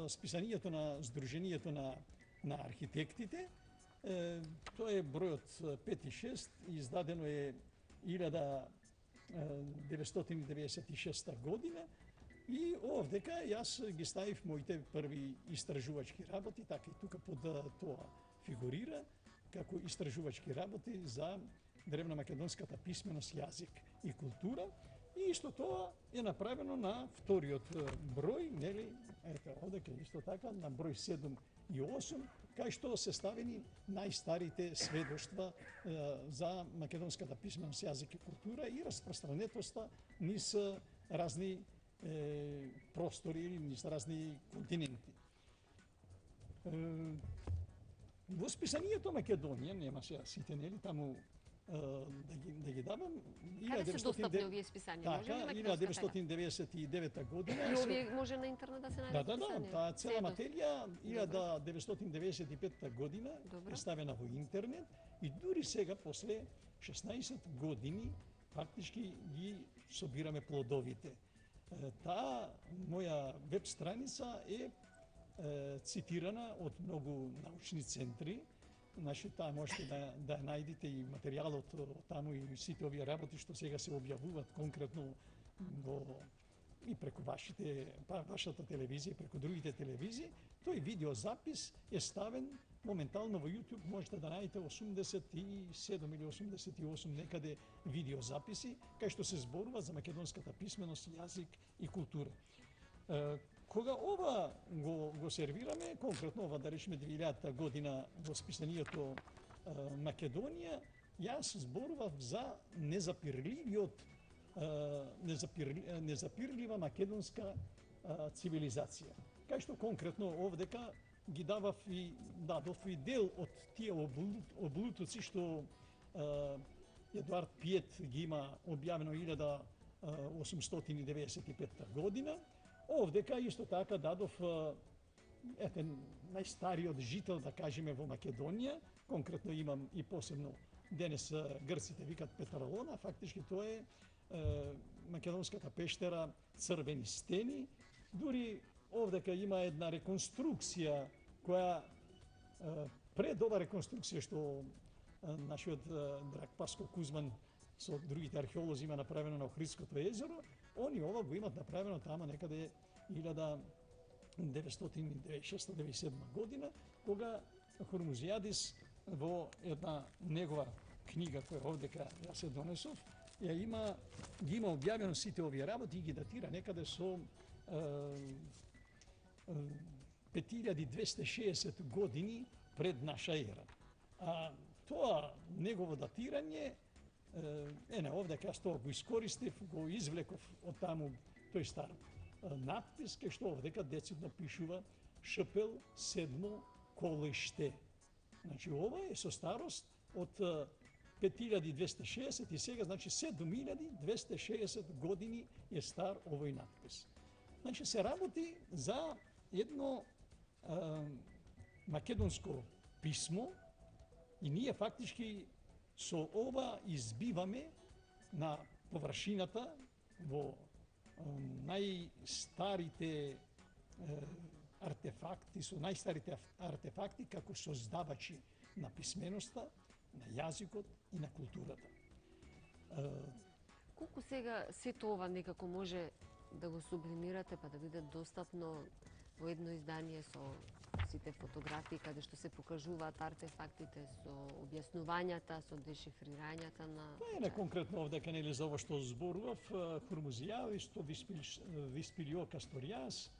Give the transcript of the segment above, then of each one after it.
списанието на Сдруженијето на архитектите. Тоа е бројот 5 и 6, издадено е 1996 година. И овдека јас ги ставив моите први истражувачки работи, така и тука под тоа фигурира како истражувачки работи за древна македонската писменост, јазик и култура. И исто тоа е направено на вториот број, нели? Ете, овдека исто така на број 7 и 8, кај што се ставени најстарите сведоштва за македонската писменост, јазик и култура и распространетоста низ разни простори или низ разни континенти. Во списанието Македонија, нема сега сите, нели, таму да ги давам. Каде се достапни овие списанија? Така, 1999 година. И овие може на интернет да се најдат списанија? Да, таа цела материја 1995 година е ставена во интернет и дури сега, после 16 години, практички ги собираме плодовите. Таа моја веб страница е цитирана од многу научни центри. Значи, таа можете да најдете и материјалот од таму и сите овие работи што сега се објавуваат конкретно и преку вашата телевизија и преку другите телевизии. Тој видеозапис е ставен моментално во YouTube, можете да најдете 87 или 88 некаде видеозаписи, кај што се зборува за македонската писменост, јазик и култура. Кога ова го сервираме, конкретно ова да речеме 2000 година во списанието Македонија, јас зборував за незапирлива македонска цивилизација. Кај што конкретно овдека ги дадов и дел од тие облутоци што Едуард Пиет ги има објавено 1895 година. Овдека исто така дадов најстариот жител, да кажеме, во Македонија. Конкретно имам и посебно, денес грците викат Петаролона, фактички тоа е македонската пештера Црвени стени. Дури овдека има една реконструкција која пред ова реконструкција што нашиот драг Паско Кузман со другите археолози има направено на Охридското езеро, они ова го имат направено тама некаде 1996-97 година, кога Хормузијадис во една негова книга која овдека ја се донесов, ги има објавено сите овие работи и ги датира некаде со 5260 години пред наша ера. А тоа негово датирање овдека јас тоа го искористив, го извлеков од таму тој стар надпис, кај што овдека децидно пишува Шпел 7 колиште. Значи, ова е со старост од 5260 и сега, значи 7260 години е стар овој надпис. Значи, се работи за едно македонско писмо и ние фактички со ова избиваме на површината во најстарите артефакти, со најстарите артефакти како создавачи на писменоста, на јазикот и на културата. Колку сега сето ова некако може да го сублимирате па да биде достапно во едно издание со сите фотографии каде што се покажуваат артефактите, со објаснувањата, со дешифрирањата на... Тоа е не конкретно овдека, нели, за ова што зборував, Хурмузијавис, то Виспилио Касторијас,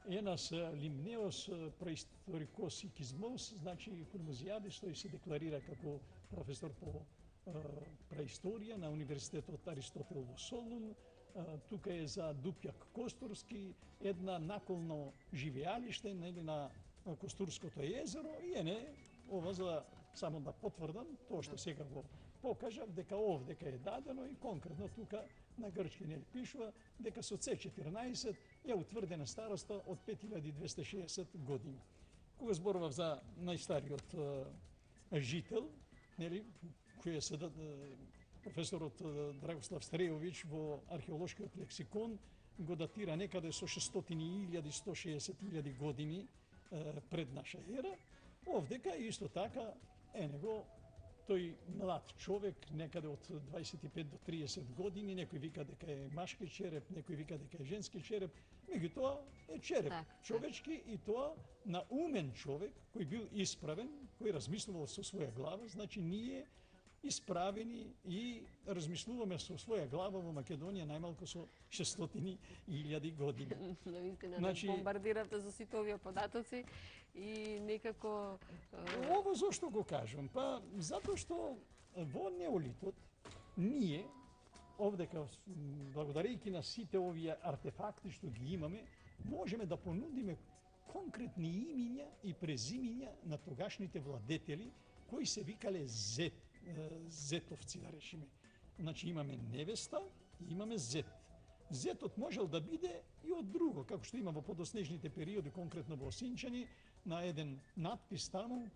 енас лимнеос преисторикос и кизмос, значи Хурмузијавис, тој се декларира како професор по преисторија на Универзитетот Аристотел во Солун. Тука е за Дупјак Костурски, една наколно живеалиште, нели, на Костурското езеро, и ова за само да потврдам тоа што сега го покажав, дека овдека е дадено и конкретно тука на грчки не пишува дека со C14 е утврдена староста од 5260 години. Кога зборував за најстариот жител, нели, кој е професорот Драгослав Стрејовиќ во археолошкиот лексикон, го датира некаде со 600.000, 160.000 години пред наша ера. Овдека исто така него тој млад човек, некаде од 25 до 30 години, некој вика дека е машки череп, некој вика дека е женски череп, меѓутоа е череп човечки и тоа на умен човек кој бил исправен, кој размислувал со своја глава. Значи ние исправени и размислуваме со своја глава во Македонија најмалку со 600.000 години. Навистина, значи, бомбардирате со сите овие податоци и некако... Ово зошто го кажам? Па, затоа што во неолитот ние, овдека, благодарејќи на сите овие артефакти што ги имаме, можеме да понудиме конкретни имиња и презимиња на тогашните владетели кои се викале зетовци, да решиме. Значи имаме невеста и имаме зет. Зетот можел да биде и од друго, како што има во подоснежните периоди, конкретно во Осинчани, на еден надпис таму,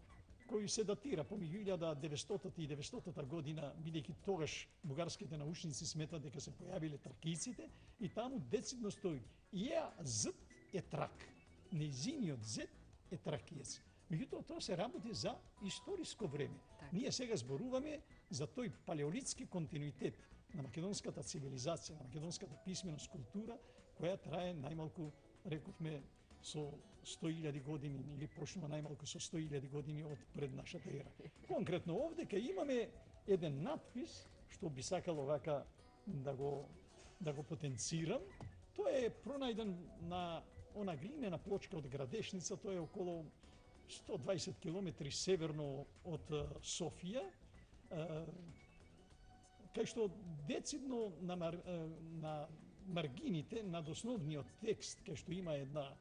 кој се датира помеѓу 1900 и 900 година, бидејќи тогаш бугарските научници сметат дека се појавиле тракијците, и таму децидно стои: „Ја зет е трак, нејзиниот зет е тракиец“. Меѓутоа, тоа се работи за историско време. Ние сега зборуваме за тој палеолитски континуитет на македонската цивилизација, на македонската писменост, култура, која трае најмалку, рековме, со 100.000 години, или почнува најмалку со 100.000 години од пред нашата ера. Конкретно овдека имаме еден надпис, што би сакал овака да го потенцирам. Тоа е пронајден на она глинена плочка од Градешница, тоа е околу 120 километри северно од Софија, кај што децидно на маргините над основниот текст, кај што има една,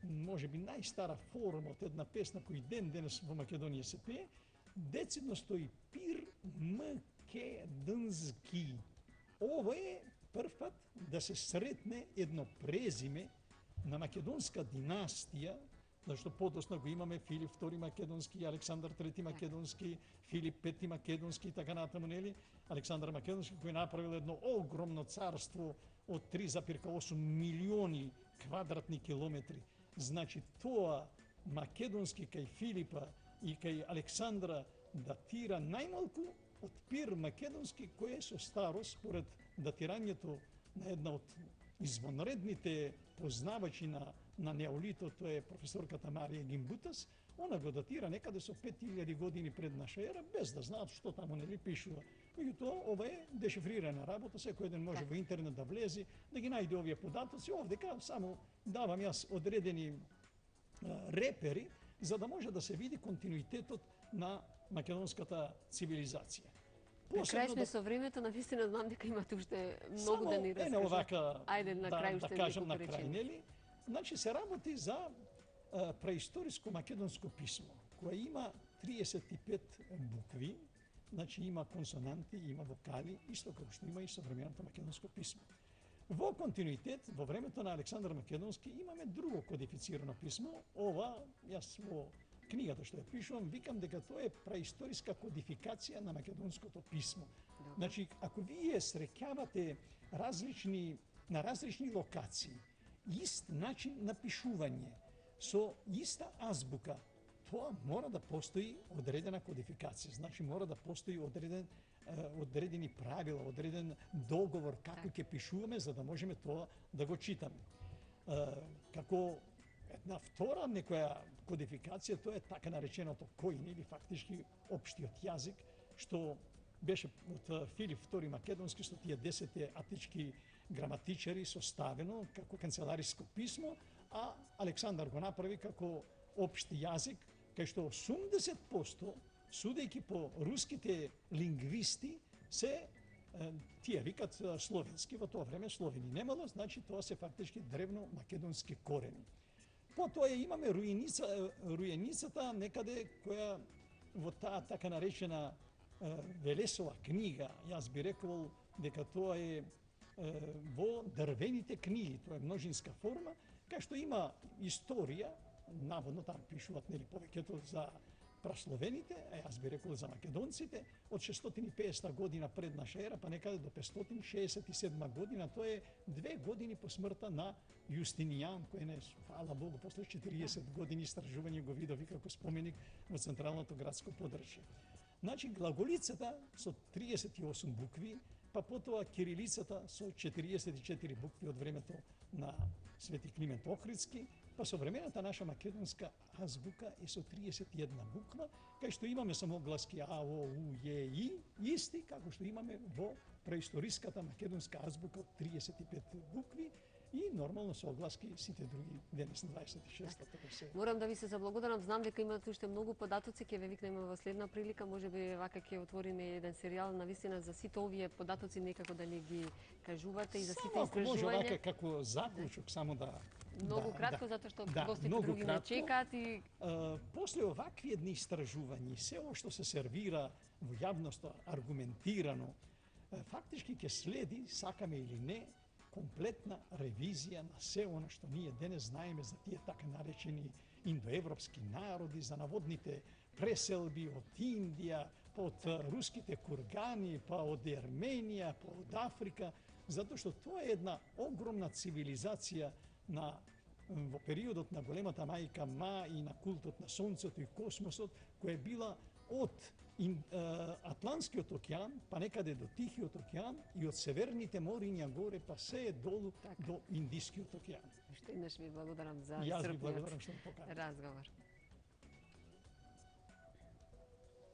можеби најстара форма од една песна кој ден денес во Македонија се пее, децидно стои Пир Македонски. Ова е прв пат да се сретне едно презиме на македонска династија, зашто подосна го имаме Филип II Македонски, Александар III Македонски, Филип V Македонски и така натаму, нели? Александар Македонски кој направил едно огромно царство од 3,8 милиони квадратни километри. Значи тоа македонски кај Филипа и кај Александра датира најмалку од Пир Македонски, кој е со старост, според датирањето на една од извонредните познавачи на неолитот, тоа е професорката Марија Гимбутас, она го датира некаде со 5000 години пред наша ера, без да знаат што таму нели пишува. Меѓутоа, ова е дешифрирана работа, секој еден може во интернет да влезе, да ги најде овие податоци. Овдека само давам јас одредени репери, за да може да се види континуитетот на македонската цивилизација. На крај сме со времето, навистина знам дека имате уште многу да ни раскажете. Само овака, ајде на крај уште да кажам на крај, нели? Значи се работи за преисториско македонско писмо, која има 35 букви, значи има консонанти, има вокали, исто како што има и современото македонско писмо. Во континуитет, во времето на Александар Македонски, имаме друго кодифицирано писмо. Ова, јас во книгата што ја пишувам, викам дека тоа е преисториска кодификација на македонското писмо. Значи, ако вие среќавате на различни локации, ист начин на пишување, со иста азбука, тоа мора да постои одредена кодификација. Значи, мора да постои одредени правила, одреден договор како ќе пишуваме, за да можеме тоа да го читаме. Како една втора некоја кодификација, тоа е така нареченото коин, или фактички општиот јазик, што беше од Филип II Македонски, со тие 10 атички граматичари составено како канцелариско писмо, а Александар го направи како општи јазик, кај што 80%, судејќи по руските лингвисти, се тие викат словенски. Во тоа време словени немало, значи тоа се фактички древно македонски корени. Потоа имаме рујеницата некаде, која во таа така наречена Велесова книга, јас би рекол дека тоа е во дрвените книги, тоа е множинска форма, кај што има историја, наводно таму пишуваат нели повеќето за прасловените, јас би рекол за македонците, од 650 година пред наша ера, па некаде до 567 година, тоа е 2 години по смртта на Јустинијан, кој не, фала Богу, после 40 години истражување го видови како споменик во централното градско подрачје. Значи, глаголицата со 38 букви, па потоа кирилицата со 44 букви од времето на Свети Климент Охридски, па современата наша македонска азбука е со 31 буква, кај што имаме само гласки А, О, У, Ј, И, исти како што имаме во преисториската македонска азбука од 35 букви, и нормално со огласки сите други денес на 26-та се. Морам да ви се заблагодарам, знам дека имате уште многу податоци, ќе ве викнеме во следна прилика, можеби вака ќе отвориме еден серијал на вистина за сите овие податоци, некако да ни ги кажувате и за сите истражувања. Само може вака истражувања. како заклучок, само да Многу кратко, затоа што гостите многу други не кратко. чекаат и После овакви едни истражувања, се ова што се сервира во јавноста аргументирано, фактички ќе следи, сакаме или не, комплетна ревизија на се она што ние денес знаеме за тие така наречени индоевропски народи, за наводните преселби од Индија, па од руските кургани, па од Ерменија, па од Африка, затоа што тоа е една огромна цивилизација во периодот на големата мајка Ма и на култот на сонцето и космосот, која е била од Атлантскиот океан, па некаде до Тихиот океан и од северните мориња горе, па се долу до Индискиот океан. уште еднаш ви благодарам за Јас ви исцрпниот благодарам што ме поканете. разговор.